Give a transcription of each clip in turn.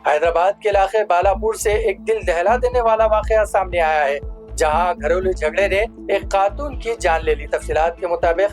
हैदराबाद के इलाके बालापुर से एक दिल दहला देने वाला वाकया सामने आया है, जहां घरेलू झगड़े ने एक खातून की जान ले ली। तफसीलात के मुताबिक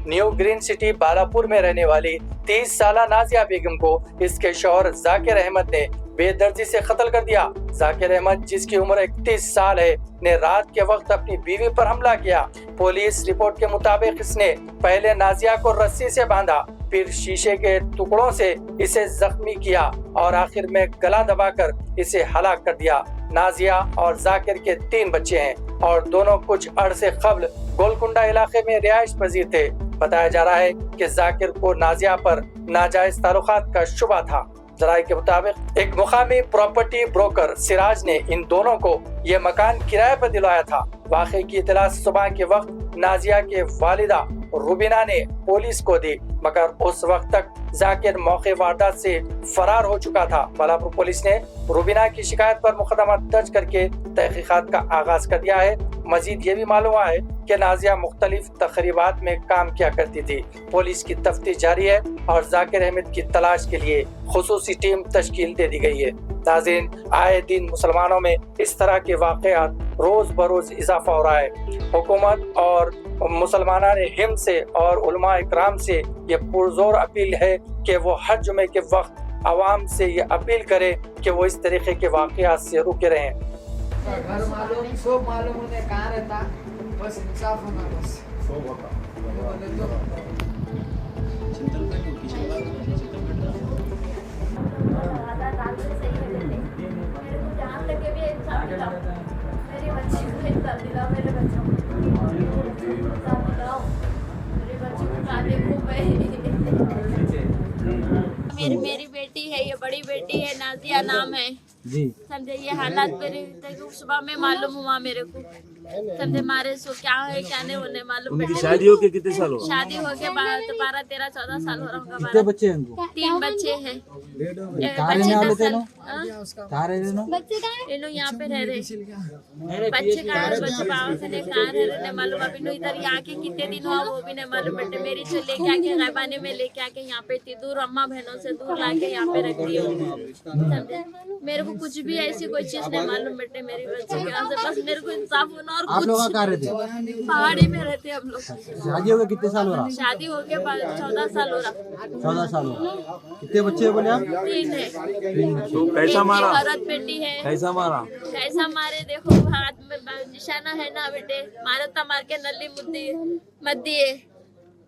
न्यू ग्रीन सिटी बालापुर में रहने वाली 30 साल नाजिया बेगम को इसके शौहर जाकिर अहमद ने बेदर्दी से कत्ल कर दिया। जाकिर अहमद, जिसकी उम्र 31 साल है, ने रात के वक्त अपनी बीवी पर हमला किया। पुलिस रिपोर्ट के मुताबिक इसने पहले नाजिया को रस्सी से बांधा, फिर शीशे के टुकड़ों से इसे जख्मी किया और आखिर में गला दबाकर इसे हलाक कर दिया। नाजिया और जाकिर के 3 बच्चे हैं और दोनों कुछ अरसे कबल गोलकुंडा इलाके में रिहाइश पजीर थे। बताया जा रहा है कि जाकिर को नाजिया पर नाजायज ताल्लुकात का शुबा था। जराये के मुताबिक एक मुकामी प्रॉपर्टी ब्रोकर सिराज ने इन दोनों को ये मकान किराए पर दिलवाया था। वाकई की इतला सुबह के वक्त नाजिया के वालिदा रुबीना ने पुलिस को दी, मगर उस वक्त तक जाकिर मौके वारदात से फरार हो चुका था। बालापुर पुलिस ने रुबीना की शिकायत पर मुकदमा दर्ज करके तहकीकात का आगाज कर दिया है। मजीद ये भी मालूम हुआ है कि नाजिया मुख्तलिफ तकरीबात में काम किया करती थी। पुलिस की तफ्तीश जारी है और जाकिर अहमद की तलाश के लिए खुसूसी टीम तश्कील दे दी गई है। नाज़रीन, आए दिन मुसलमानों में इस तरह के वाक़यात रोज बरोज इजाफा हो रहा है। हुकूमत और मुसलमाना ने हिंद से और उलमा इकराम से ये पुरजोर अपील है कि वो हर जुमे के वक्त आवाम से ये अपील करे कि वो इस तरीके के वाक़यात से रुके रहें। घर मालूम सब मालूम उन्हें कहाँ रहता, बस इंसाफ होना बस। मेरी बेटी है, ये बड़ी बेटी है, नाजिया नाम है जी। समझे, ये हालात मेरे सुबह में मालूम हुआ मेरे को। समझे, मारे सो क्या है क्या नहीं होने मालूम। उनकी शादी हो के कितने साल हो? शादी हो के 12, 13, 14 साल हो रहा होगा। कितने बच्चे हैं उनको? 3 बच्चे हैं। यहाँ पे रह रहे बच्चे कहाँ बाबा से कहाँ रह रहे मालूम। अभी इधर यहाँ के कितने दिन हुआ वो भी नहीं मालूम। बेटे मेरी से लेके आके गैबाने में लेके आके यहाँ पे इतनी दूर अम्मा बहनों से दूर लाके यहाँ पे रख दी। समझे, मेरे को कुछ भी ऐसी कोई चीज नहीं मालूम। बेटे मेरी बच्चे के बस मेरे को इंसाफ होना। और आप लोग कहाँ रहते? पहाड़ी में रहते हम लोग। शादी हो गया कितने साल हो रहा? शादी हो गया 14 साल हो रहा। 14 साल हो रहा। कितने बच्चे बोले आप? 3 है। तो कैसा मारा? औरत बेटी है। कैसा मारा? कैसा मारे देखो, हाथ में निशाना है ना बेटे। मारे तो मार के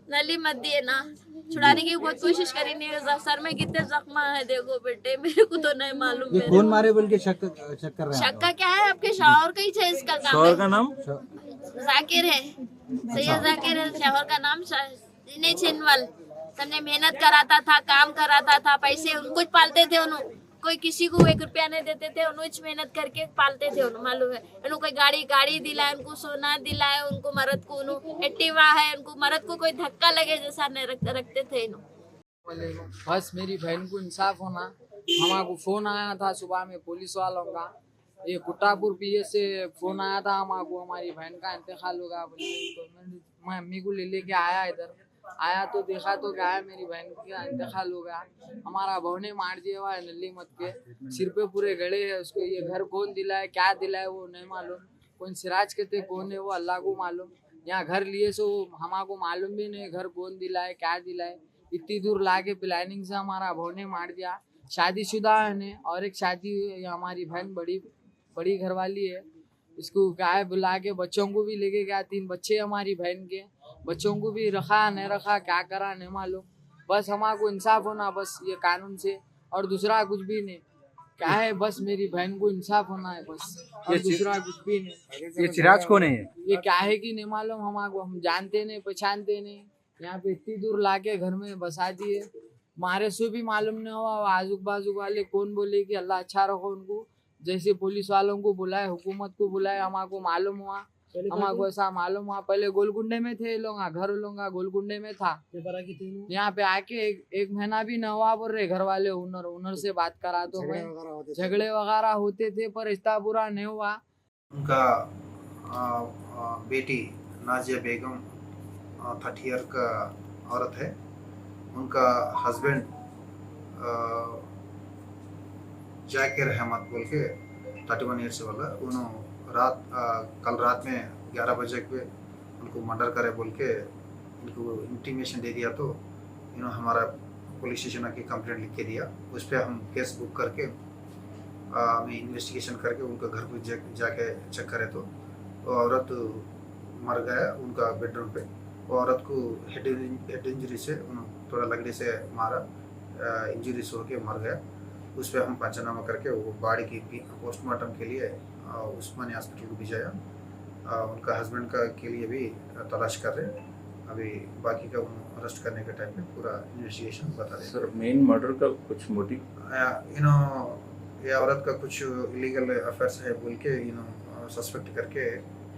नली मत दिए ना। छुड़ाने की बहुत कोशिश करी नहीं। सर में कितने जख्म है देखो बेटे, मेरे को तो नहीं मालूम। ये कौन मारे बोल के शक कर रहे हैं? शक का क्या है, आपके शौहर का ही है। इसका काम शौहर का नाम जाकिर है, सैयद जाकिर है। शौहर का नाम छिनवल। समझे, मेहनत कराता था, काम कराता था, पैसे कुछ पालते थे उन्होंने। कोई किसी को 1 रुपया नहीं देते थे, उन्होंने मेहनत करके पालते थे उन्होंने। मालूम है उनको कोई गाड़ी दिलाए, उनको सोना दिलाए, उनको मर्द को एक्टिवा है, उनको मर्द को कोई धक्का लगे जैसा नहीं रखते थे इन्होंने। बस मेरी बहन को इंसाफ होना। हमारे फोन आया था सुबह में पुलिस वालों का, ये कुटापुर पीएस से फोन आया था हमारे, हमारी बहन का इंतकाल होगा। तो मैं अम्मी को लेके आया, इधर आया तो देखा तो क्या है, मेरी बहन का इंतकाल हो गया। हमारा बहू ने मार दिया हुआ है नली मत के, सिर पे पूरे गड़े है उसके। ये घर कौन दिलाए क्या दिलाए वो नहीं मालूम। कौन सिराज कहते कौन है वो अल्लाह को मालूम। यहाँ घर लिए सो हमारे को मालूम भी नहीं घर कौन दिलाए क्या दिलाए। इतनी दूर ला के प्लानिंग से हमारा बहू ने मार दिया। शादीशुदा है और एक शादी हमारी बहन बड़ी घरवाली है। इसको गाय बुला के बच्चों को भी लेके गया। 3 बच्चे हमारी बहन के, बच्चों को भी रखा नहीं रखा क्या करा नहीं मालूम। बस हमारे को इंसाफ होना बस, ये कानून से और दूसरा कुछ भी नहीं। क्या है, बस मेरी बहन को इंसाफ होना है बस, और दूसरा कुछ भी नहीं। ये सिराज कौन है? ये क्या है कि नहीं मालूम हमारे को, हम जानते नहीं पहचानते नहीं। यहाँ पे इतनी दूर लाके घर में बसा दिए। मारे से भी मालूम नहीं हुआ। आजू बाजू वाले कौन बोले कि अल्लाह अच्छा रखो उनको। जैसे पुलिस वालों को बुलाए, हुकूमत को बुलाए, हमारे को मालूम हुआ। हमारे को ऐसा मालूम हुआ पहले गोलकुंडे में थे लोग, घर लोग गोलकुंडे में था। यहाँ पे आके एक महीना भी न हुआ बोल रहे घर वाले। ओनर से बात करा तो झगड़े वगैरह होते थे पर इतना बुरा नहीं हुआ। उनका बेटी नाजिया बेगम 30 ईयर का औरत है। उनका हस्बैंड जाकिर अहमद बोल के 31 ईयर्स वाला, उन्होंने कल रात में 11 बजे पे उनको मर्डर करे बोल के उनको इंटीमेशन दे दिया। तो हमारा पुलिस स्टेशन आके कंप्लेंट लिख के दिया। उस पर हम केस बुक करके हमें इन्वेस्टिगेशन करके उनका घर को जाके चेक करे तो वो औरत मर गया उनका बेडरूम पे। वो औरत को हेड इंजरी से थोड़ा लकड़ी से मारा, इंजरीज होके मर गया। उस पर हम पंचनामा करके वो बॉडी की पोस्टमार्टम के लिए उस्मानिया हॉस्पिटल को भिजाया। उनका हस्बैंड का के लिए भी तलाश कर रहे हैं। अभी बाकी का अरेस्ट करने के टाइम पे पूरा इन्वेस्टिगेशन बता दें। सर मेन मर्डर का कुछ मोटिव ये औरत का कुछ इलीगल अफेयर्स है बोल के सस्पेक्ट करके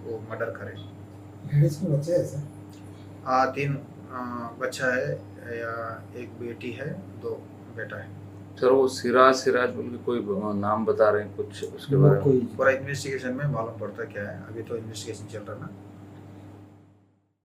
वो मर्डर करे। लेडीज के बच्चे हैं सर? 3 बच्चा है, या एक बेटी है, 2 बेटा है। सर वो सिराज बोल के कोई नाम बता रहे हैं कुछ उसके बारे में? पूरा इन्वेस्टिगेशन में मालूम पड़ता क्या है। अभी तो इन्वेस्टिगेशन चल रहा ना।